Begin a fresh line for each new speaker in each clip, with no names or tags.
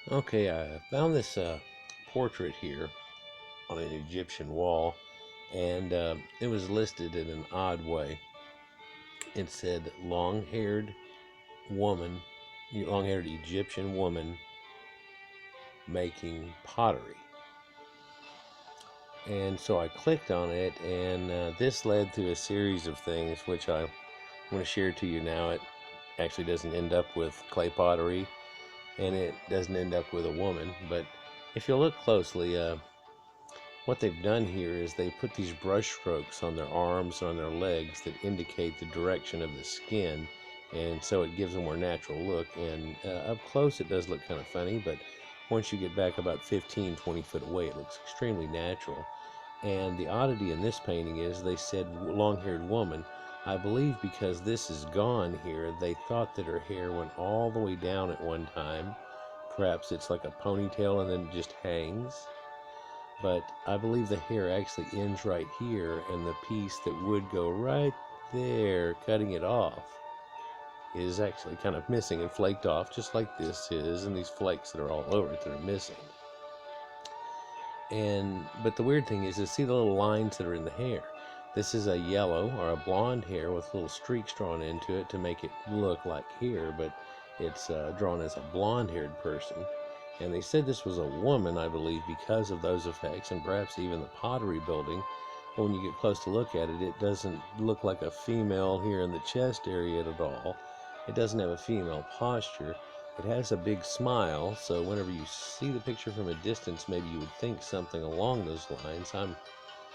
Okay, I found this portrait here on an Egyptian wall, and it was listed in an odd way. It said woman, long haired Egyptian woman making pottery. And so I clicked on it, and this led to a series of things which I want to share to you now. It actually doesn't end up with clay pottery, and it doesn't end up with a woman, but if you look closely, what they've done here is they put these brush strokes on their arms and on their legs that indicate the direction of the skin, and so it gives a more natural look. And up close it does look kind of funny, but once you get back about 15-20 foot away, it looks extremely natural. And the oddity in this painting is they said long-haired woman. I believe because this is gone here, they thought that her hair went all the way down at one time. Perhaps it's like a ponytail and then it just hangs, but I believe the hair actually ends right here, and the piece that would go right there, cutting it off, is actually kind of missing and flaked off, just like this is, and these flakes that are all over it that are missing. But the weird thing is see the little lines that are in the hair. This is a yellow or a blonde hair with little streaks drawn into it to make it look like hair, but it's drawn as a blonde-haired person. And they said this was a woman, I believe, because of those effects, and perhaps even the pottery building. But when you get close to look at it, it doesn't look like a female here in the chest area at all. It doesn't have a female posture. It has a big smile, so whenever you see the picture from a distance, maybe you would think something along those lines.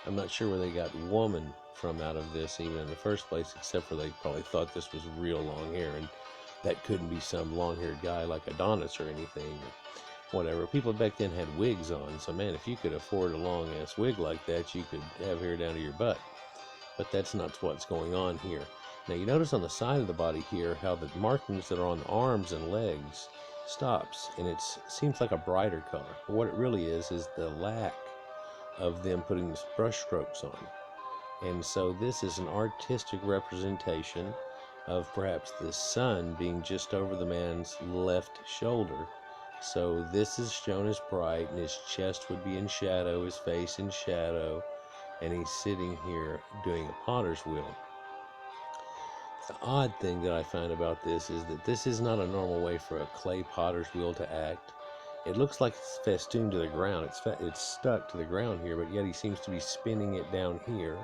I'm not sure where they got woman from out of this even in the first place, except for they probably thought this was real long hair, and that couldn't be some long-haired guy like Adonis or anything, or whatever. People back then had wigs on, so man, if you could afford a long-ass wig like that, you could have hair down to your butt. But that's not what's going on here. Now you notice on the side of the body here how the markings that are on the arms and legs stops, and it seems like a brighter color. But what it really is the lack of them putting these brush strokes on. And so this is an artistic representation of perhaps the sun being just over the man's left shoulder. So this is shown as bright, and his chest would be in shadow, his face in shadow, and he's sitting here doing a potter's wheel. The odd thing that I find about this is that this is not a normal way for a clay potter's wheel to act. It looks like it's festooned to the ground. It's stuck to the ground here, but yet he seems to be spinning it down here.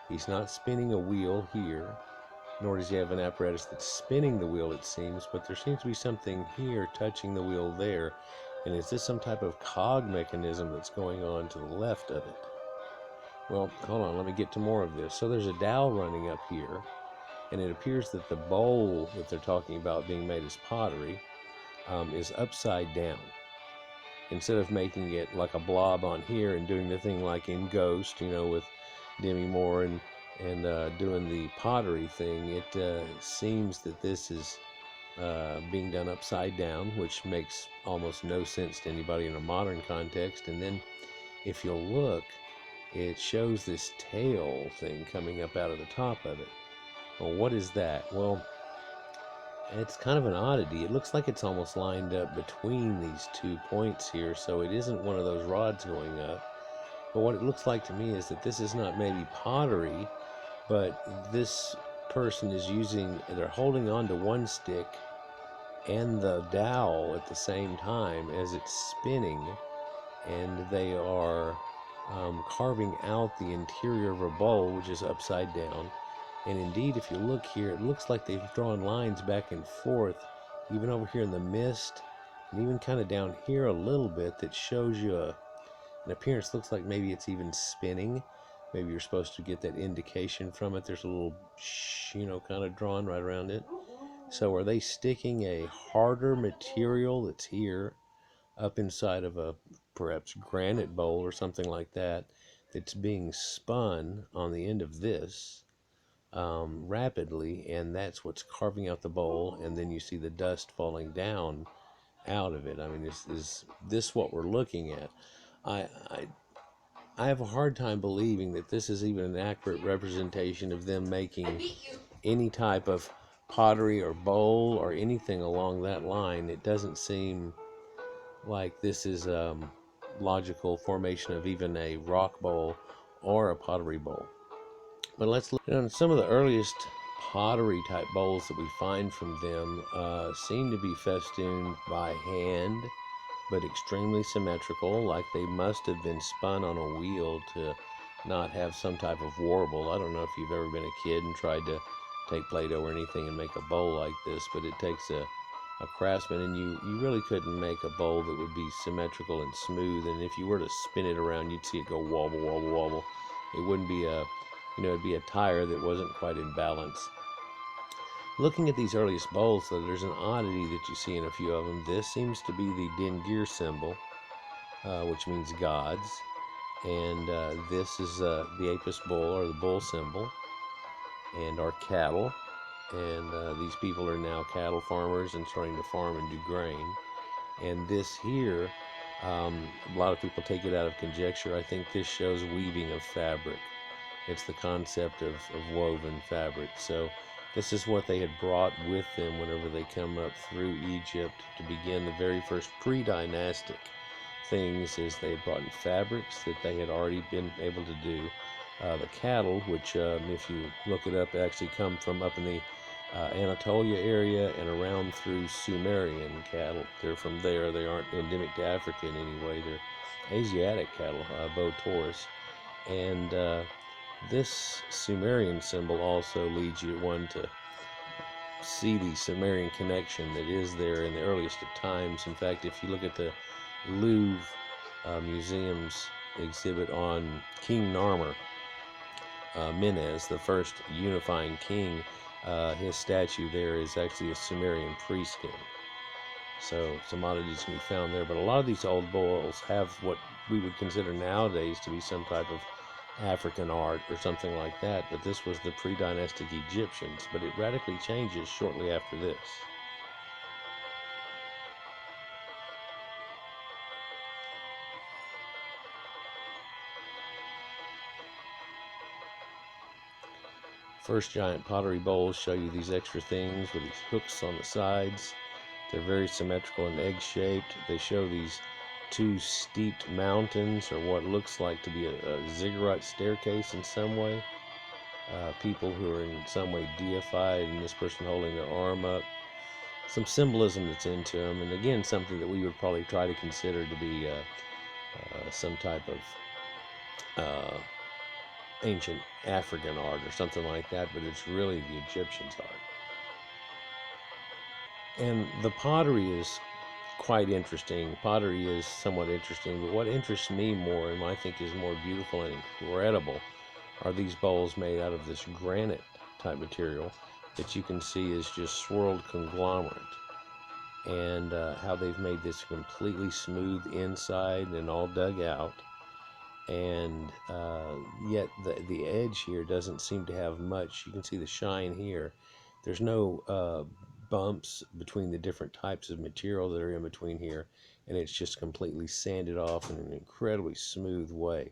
He's not spinning a wheel here, nor does he have an apparatus that's spinning the wheel, it seems, but there seems to be something here touching the wheel there. And is this some type of cog mechanism that's going on to the left of it? Well, hold on, let me get to more of this. So there's a dowel running up here, and it appears that the bowl that they're talking about being made as pottery is upside down. Instead of making it like a blob on here and doing the thing like in Ghost, with Demi Moore and doing the pottery thing, it seems that this is being done upside down, which makes almost no sense to anybody in a modern context. And then if you'll look, it shows this tail thing coming up out of the top of it. Well, what is that? Well, it's kind of an oddity. It looks like it's almost lined up between these 2 points here, so it isn't one of those rods going up. But what it looks like to me is that this is not maybe pottery, but this person is they're holding on to one stick and the dowel at the same time as it's spinning, and they are carving out the interior of a bowl, which is upside down. And indeed, if you look here, it looks like they've drawn lines back and forth, even over here in the mist, and even kind of down here a little bit, that shows you an appearance. Looks like maybe it's even spinning. Maybe you're supposed to get that indication from it. There's a little kind of drawn right around it. So are they sticking a harder material that's here up inside of a perhaps granite bowl or something like that, that's being spun on the end of this rapidly, and that's what's carving out the bowl, and then you see the dust falling down out of it. I mean, is this what we're looking at? I, I I have a hard time believing that this is even an accurate representation of them making any type of pottery or bowl or anything along that line. It doesn't seem like this is logical formation of even a rock bowl or a pottery bowl. But let's look at some of the earliest pottery type bowls that we find from them. Seem to be festooned by hand, but extremely symmetrical, like they must have been spun on a wheel to not have some type of warble. I don't know if you've ever been a kid and tried to take Play-Doh or anything and make a bowl like this, but it takes a craftsman, and you really couldn't make a bowl that would be symmetrical and smooth, and if you were to spin it around, you'd see it go wobble, wobble, wobble. It wouldn't be it'd be a tire that wasn't quite in balance. Looking at these earliest bowls, though, there's an oddity that you see in a few of them. This seems to be the Dingir symbol, which means gods, and this is the Apis bull, or the bull symbol, and our cattle. And these people are now cattle farmers and starting to farm and do grain. And this here, a lot of people take it out of conjecture. I think this shows weaving of fabric. It's the concept of woven fabric. So this is what they had brought with them whenever they come up through Egypt to begin the very first pre-dynastic things, is they had brought in fabrics that they had already been able to do. The cattle, which if you look it up, actually come from up in the Anatolia area and around through Sumerian cattle. They're from there. They aren't endemic to Africa in any way. They're Asiatic cattle, Bow Taurus. And this Sumerian symbol also leads you one to see the Sumerian connection that is there in the earliest of times. In fact, if you look at the Louvre Museum's exhibit on King Narmer, Menes, the first unifying king, his statue there is actually a Sumerian priest king. So some oddities can be found there. But a lot of these old bowls have what we would consider nowadays to be some type of African art or something like that. But this was the pre-dynastic Egyptians. But it radically changes shortly after this. First giant pottery bowls show you these extra things with these hooks on the sides. They're very symmetrical and egg-shaped. They show these two steeped mountains, or what looks like to be a ziggurat staircase in some way. People who are in some way deified, and this person holding their arm up. Some symbolism that's into them, and again, something that we would probably try to consider to be some type of ancient African art or something like that, but it's really the Egyptians' art. And the pottery is quite interesting. Pottery is somewhat interesting, but what interests me more, and I think is more beautiful and incredible, are these bowls made out of this granite type material that you can see is just swirled conglomerate, and how they've made this completely smooth inside and all dug out, and yet the edge here doesn't seem to have much. You can see the shine here. There's no bumps between the different types of material that are in between here, and it's just completely sanded off in an incredibly smooth way.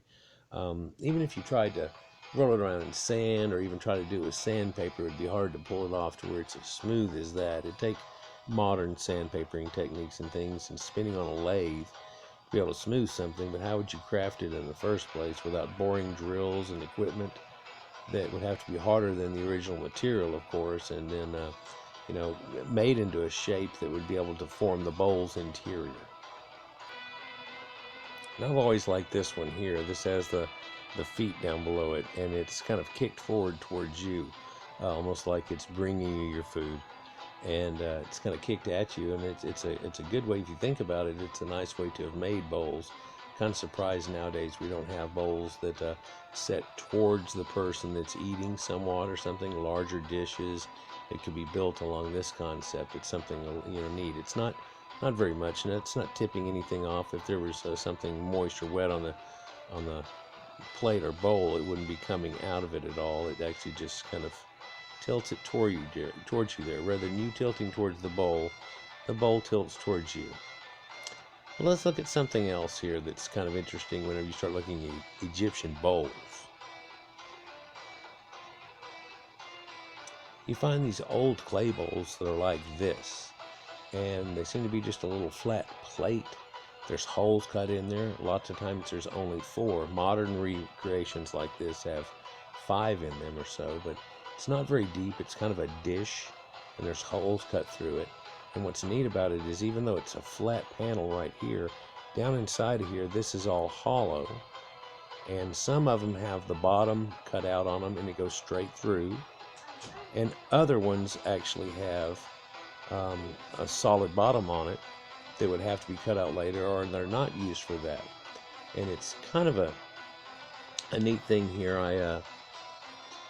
Even if you tried to roll it around in sand, or even try to do it with sandpaper, it'd be hard to pull it off to where it's as smooth as that. It'd take modern sandpapering techniques and things and spinning on a lathe to be able to smooth something, but how would you craft it in the first place without boring drills and equipment that would have to be harder than the original material, of course, and then made into a shape that would be able to form the bowl's interior. And I've always liked this one here. This has the feet down below it, and it's kind of kicked forward towards you, almost like it's bringing you your food, and it's kind of kicked at you. And it's a good way, if you think about it. It's a nice way to have made bowls. Kind of surprised nowadays we don't have bowls that set towards the person that's eating somewhat, or something. Larger dishes. It could be built along this concept. It's something neat. It's not very much, and it's not tipping anything off. If there was something moist or wet on the plate or bowl, it wouldn't be coming out of it at all. It actually just kind of tilts it towards you there. Rather than you tilting towards the bowl tilts towards you. Well, let's look at something else here that's kind of interesting whenever you start looking at Egyptian bowls. You find these old clay bowls that are like this, and they seem to be just a little flat plate, There's holes cut in there. Lots of times there's only 4. Modern recreations like this have 5 in them or so, but it's not very deep. It's kind of a dish, and there's holes cut through it. And what's neat about it is, even though it's a flat panel right here, down inside of here, this is all hollow. And some of them have the bottom cut out on them, and it goes straight through. And other ones actually have a solid bottom on it that would have to be cut out later, or they're not used for that. And it's kind of a neat thing here. I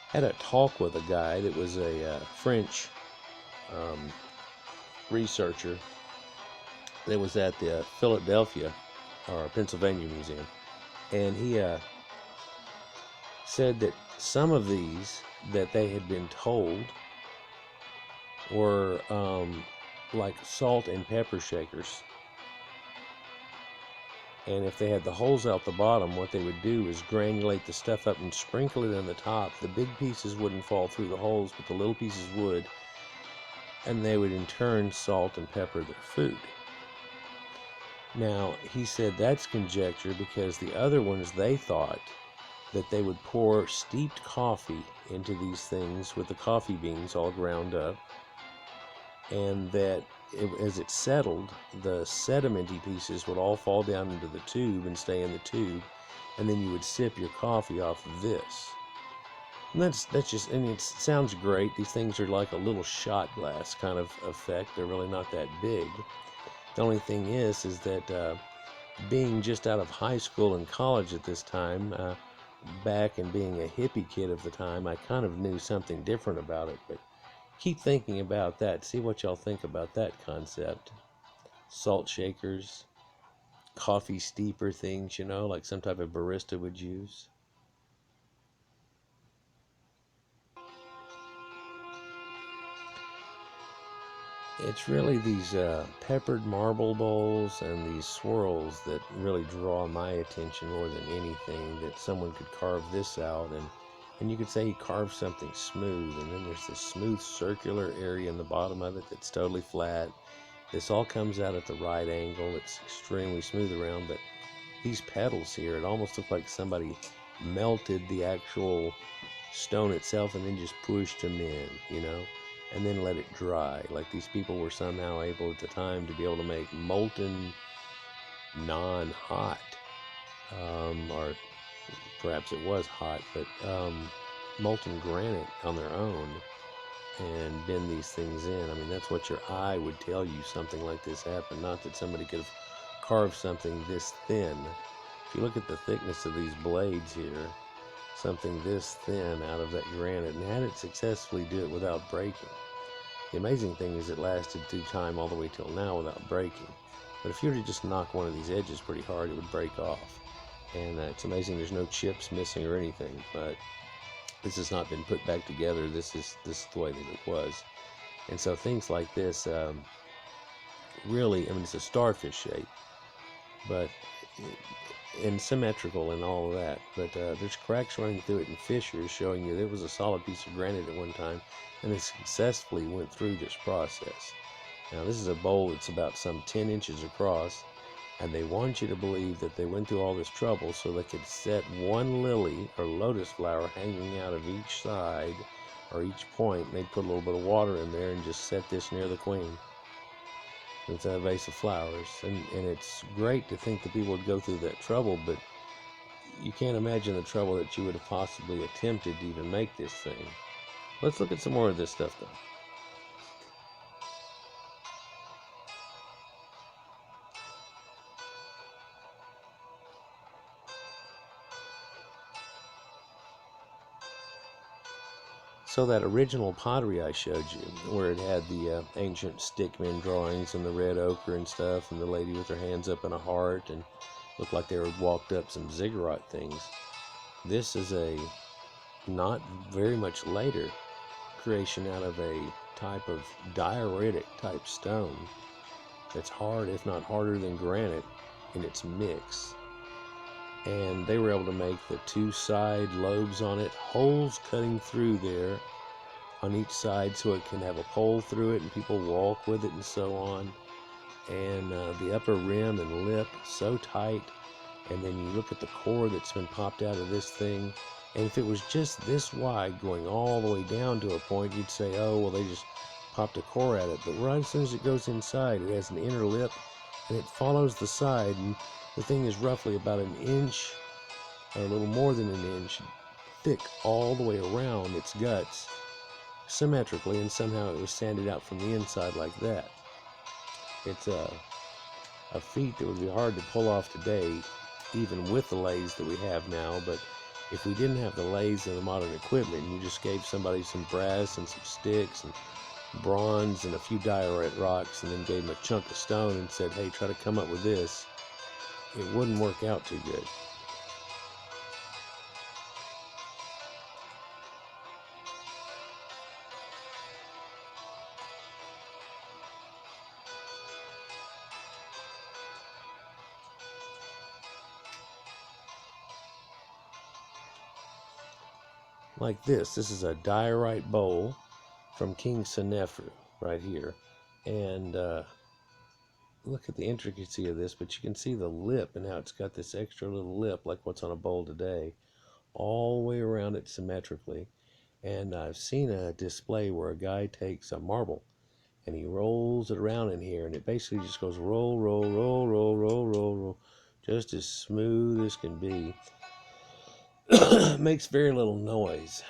had a talk with a guy that was a French researcher that was at the Philadelphia or Pennsylvania Museum, and he said that some of these that they had been told were like salt and pepper shakers. And if they had the holes out the bottom, what they would do is granulate the stuff up and sprinkle it on the top. The big pieces wouldn't fall through the holes, but the little pieces would. And they would in turn salt and pepper their food. Now, he said that's conjecture, because the other ones, they thought that they would pour steeped coffee into these things with the coffee beans all ground up, and that as it settled, the sedimenty pieces would all fall down into the tube and stay in the tube, and then you would sip your coffee off of this. And that's just, and it sounds great. These things are like a little shot glass kind of effect. They're really not that big. The only thing is that being just out of high school and college at this time, back and being a hippie kid of the time, I kind of knew something different about it. But keep thinking about that. See what y'all think about that concept. Salt shakers, coffee steeper things, you know, like some type of barista would use. It's really these peppered marble bowls and these swirls that really draw my attention more than anything, that someone could carve this out, and you could say he carved something smooth, and then there's this smooth circular area in the bottom of it that's totally flat. This all comes out at the right angle. It's extremely smooth around, but these petals here, it almost looked like somebody melted the actual stone itself and then just pushed them in, you know, and then let it dry. Like these people were somehow able at the time to be able to make molten, non-hot, or perhaps it was hot, but molten granite on their own, and bend these things in. I mean, that's what your eye would tell you something like this happened. Not that somebody could have carved something this thin. If you look at the thickness of these blades here, something this thin out of that granite, and had it successfully do it without breaking. The amazing thing is it lasted through time all the way till now without breaking. But if you were to just knock one of these edges pretty hard, it would break off. And it's amazing there's no chips missing or anything, but this has not been put back together. This is the way that it was. And so things like this, really, I mean, it's a starfish shape, but and symmetrical and all of that, but there's cracks running through it and fissures showing you that it was a solid piece of granite at one time, and it successfully went through this process. Now this is a bowl that's about some 10 inches across, and they want you to believe that they went through all this trouble so they could set one lily or lotus flower hanging out of each side or each point, and they'd put a little bit of water in there and just set this near the queen. It's a vase of flowers, and it's great to think that people would go through that trouble, but you can't imagine the trouble that you would have possibly attempted to even make this thing. Let's look at some more of this stuff, though. So that original pottery I showed you, where it had the ancient stickman drawings and the red ochre and stuff, and the lady with her hands up in a heart, and looked like they were walked up some ziggurat things. This is a not very much later creation out of a type of dioritic type stone that's hard, if not harder than granite, in its mix. And they were able to make the two side lobes on it, holes cutting through there on each side so it can have a pole through it and people walk with it and so on. and the upper rim and lip so tight. And then you look at the core that's been popped out of this thing, and if it was just this wide going all the way down to a point, you'd say, oh, well, they just popped a core at it. But right as soon as it goes inside, it has an inner lip, and it follows the side, and the thing is roughly about an inch, or a little more than an inch, thick all the way around its guts, symmetrically, and somehow it was sanded out from the inside like that. It's a feat that would be hard to pull off today, even with the lathes that we have now. But if we didn't have the lathes and the modern equipment, and you just gave somebody some brass and some sticks and bronze and a few diorite rocks, and then gave them a chunk of stone and said, hey, try to come up with this, it wouldn't work out too good. Like this is a diorite bowl from King Senefru right here, and look at the intricacy of this, but you can see the lip and how it's got this extra little lip like what's on a bowl today, all the way around it symmetrically. And I've seen a display where a guy takes a marble and he rolls it around in here, and it basically just goes roll, roll, roll, roll, roll, roll, roll, just as smooth as can be. Makes very little noise.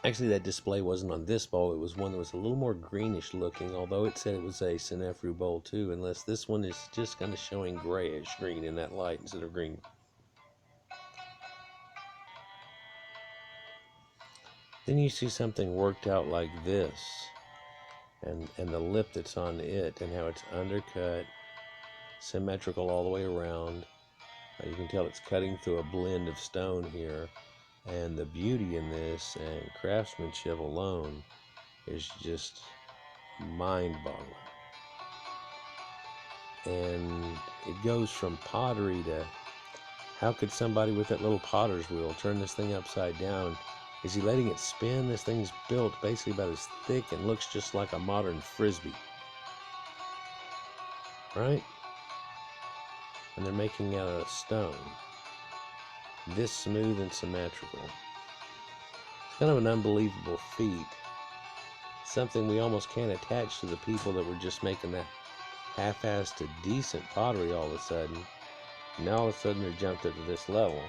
Actually, that display wasn't on this bowl. It was one that was a little more greenish looking, although it said it was a Senefru bowl too, unless this one is just kind of showing grayish green in that light instead of green. Then you see something worked out like this, and the lip that's on it, and how it's undercut, symmetrical all the way around. You can tell it's cutting through a blend of stone here, and the beauty in this and craftsmanship alone is just mind-boggling. And it goes from pottery to, how could somebody with that little potter's wheel turn this thing upside down? Is he letting it spin? This thing's built basically about as thick and looks just like a modern frisbee, right? And they're making it out of stone, this smooth and symmetrical. It's kind of an unbelievable feat, something we almost can't attach to the people that were just making that half-assed to decent pottery all of a sudden. Now all of a sudden they're jumped up to this level.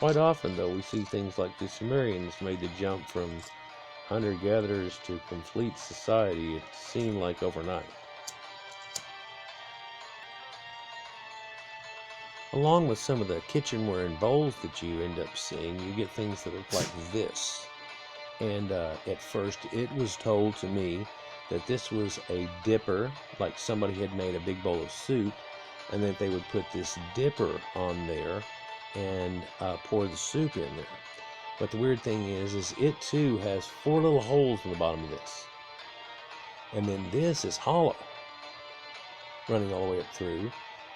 Quite often, though, we see things like the Sumerians made the jump from hunter-gatherers to complete society. It seemed like overnight. Along with some of the kitchenware and bowls that you end up seeing, you get things that look like this. And at first, it was told to me that this was a dipper, like somebody had made a big bowl of soup, and that they would put this dipper on there and pour the soup in there. But the weird thing is it too has 4 little holes in the bottom of this. And then this is hollow, running all the way up through.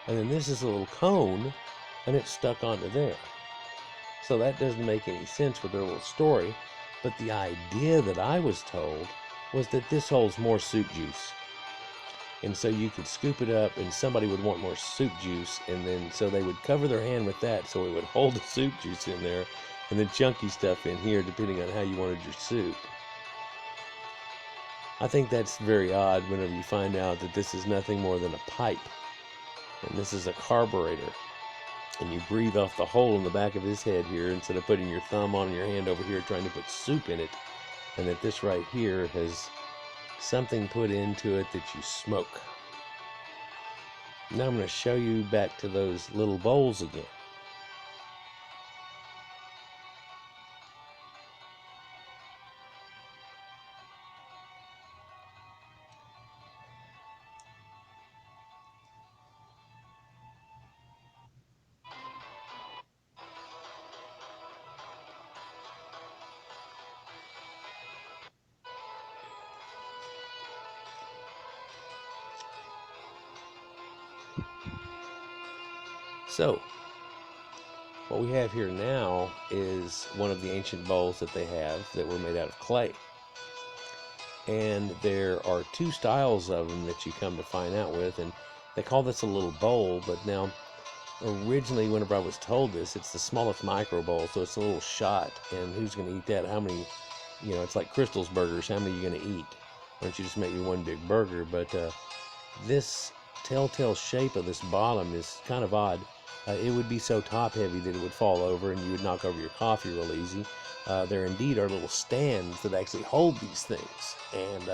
And then this is a little cone, and it's stuck onto there. So that doesn't make any sense with their little story. But the idea that I was told was that this holds more soup juice. And so you could scoop it up, and somebody would want more soup juice, and then so they would cover their hand with that so it would hold the soup juice in there, and the chunky stuff in here, depending on how you wanted your soup. I think that's very odd whenever you find out that this is nothing more than a pipe, and this is a carburetor, and you breathe off the hole in the back of his head here instead of putting your thumb on your hand over here trying to put soup in it, and that this right here has something put into it that you smoke. Now I'm going to show you back to those little bowls again. So, what we have here now is one of the ancient bowls that they have that were made out of clay. And there are two styles of them that you come to find out with, and they call this a little bowl, but now originally whenever I was told this, it's the smallest micro bowl, so it's a little shot, and who's going to eat that? How many, it's like Crystal's burgers, how many are you going to eat? Why don't you just make me one big burger? But this telltale shape of this bottom is kind of odd. It would be so top heavy that it would fall over and you would knock over your coffee real easy. There indeed are little stands that actually hold these things, and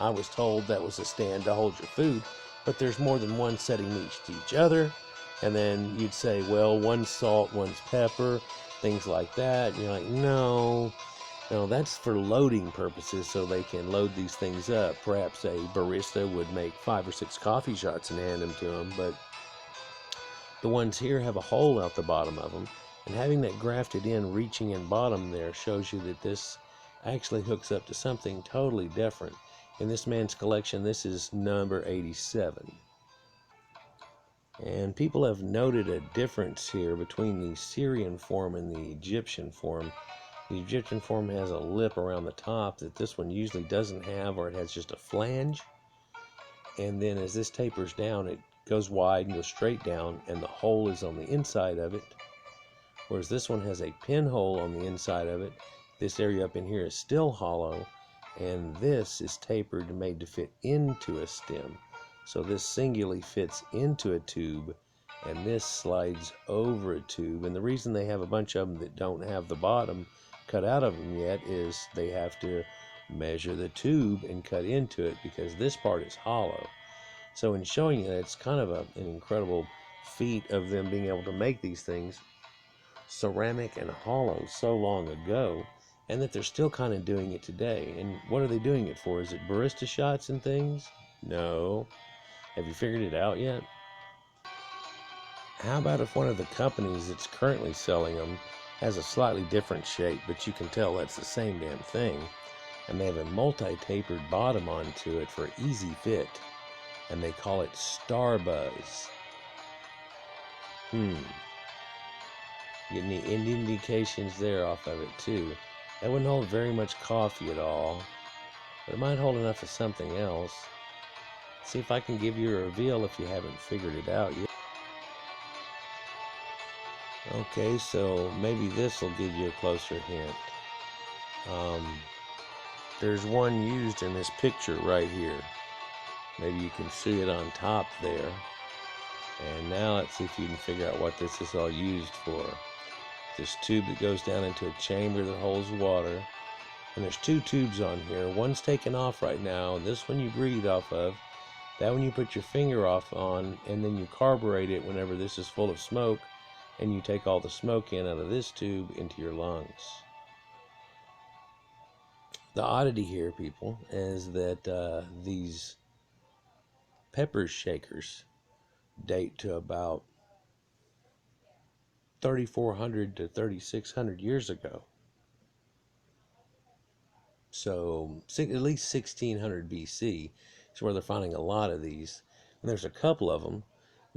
I was told that was a stand to hold your food, but there's more than one setting to each other. And then you'd say, well, one's salt, one's pepper, things like that. And you're like, no, that's for loading purposes, so they can load these things up. Perhaps a barista would make 5 or 6 coffee shots and hand them to them, but the ones here have a hole out the bottom of them, and having that grafted in, reaching in bottom there, shows you that this actually hooks up to something totally different. In this man's collection, this is number 87. And people have noted a difference here between the Syrian form and the Egyptian form. The Egyptian form has a lip around the top that this one usually doesn't have, or it has just a flange. And then as this tapers down, it goes wide and goes straight down, and the hole is on the inside of it. Whereas this one has a pinhole on the inside of it. This area up in here is still hollow, and this is tapered and made to fit into a stem. So this singularly fits into a tube, and this slides over a tube. And the reason they have a bunch of them that don't have the bottom cut out of them yet is they have to measure the tube and cut into it, because this part is hollow. So in showing you that, it's kind of an incredible feat of them being able to make these things ceramic and hollow so long ago, and that they're still kind of doing it today. And what are they doing it for? Is it barista shots and things? No. Have you figured it out yet? How about if one of the companies that's currently selling them has a slightly different shape, but you can tell that's the same damn thing, and they have a multi-tapered bottom onto it for easy fit, and they call it Starbuzz. Getting the indications there off of it too. That wouldn't hold very much coffee at all, but it might hold enough of something else. See if I can give you a reveal if you haven't figured it out yet. Okay, so maybe this will give you a closer hint. There's one used in this picture right here. Maybe you can see it on top there. And now let's see if you can figure out what this is all used for. This tube that goes down into a chamber that holds water. And there's 2 tubes on here. One's taken off right now. This one you breathe off of. That one you put your finger off on, and then you carburate it whenever this is full of smoke, and you take all the smoke in out of this tube into your lungs. The oddity here, people, is that these pepper shakers date to about 3,400 to 3,600 years ago. So at least 1600 BC is where they're finding a lot of these. And there's a couple of them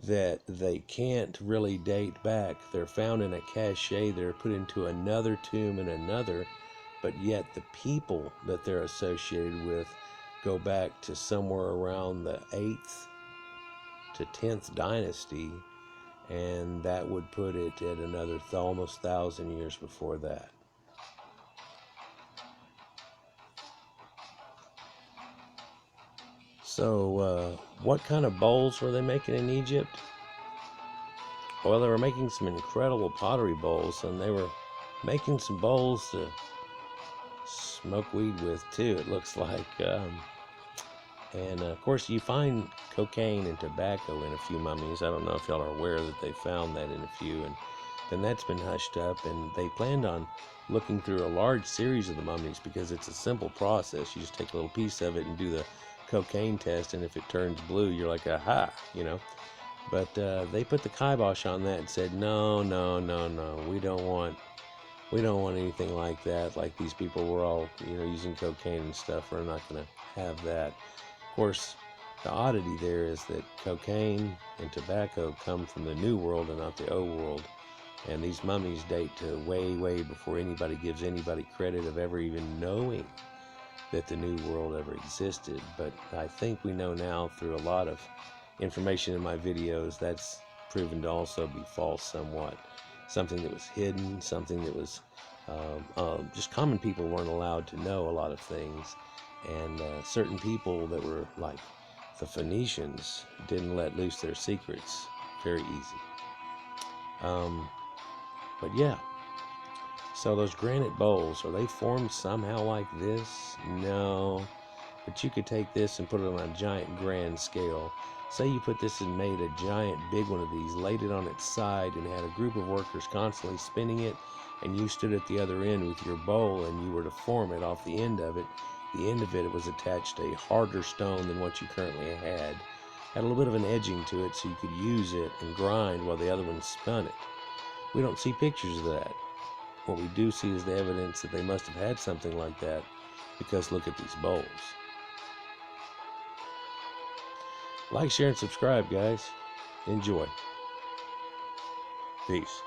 that they can't really date back. They're found in a cache that are put into another tomb and another, but yet the people that they're associated with go back to somewhere around the 8th to 10th dynasty, and that would put it at another almost 1,000 years before that. So, what kind of bowls were they making in Egypt? Well, they were making some incredible pottery bowls, and they were making some bowls to smoke weed with, too, it looks like. And, of course, you find cocaine and tobacco in a few mummies. I don't know if y'all are aware that they found that in a few, and then that's been hushed up, and they planned on looking through a large series of the mummies because it's a simple process. You just take a little piece of it and do the cocaine test, and if it turns blue, you're like, aha, But they put the kibosh on that and said, no, we don't want anything like that. Like these people were all, using cocaine and stuff. We're not going to have that. Of course, the oddity there is that cocaine and tobacco come from the New World and not the Old World. And these mummies date to way, way before anybody gives anybody credit of ever even knowing that the New World ever existed. But I think we know now through a lot of information in my videos that's proven to also be false somewhat. Something that was hidden, something that was just common people weren't allowed to know a lot of things, and certain people that were like the Phoenicians didn't let loose their secrets very easy. But yeah, so those granite bowls, are they formed somehow like this? No, but you could take this and put it on a giant grand scale. Say you put this and made a giant big one of these, laid it on its side, and had a group of workers constantly spinning it, and you stood at the other end with your bowl and you were to form it off the end of it. The end of it was attached to a harder stone than what you currently had. Had a little bit of an edging to it so you could use it and grind while the other one spun it. We don't see pictures of that. What we do see is the evidence that they must have had something like that, because look at these bowls. Like, share, and subscribe, guys. Enjoy. Peace.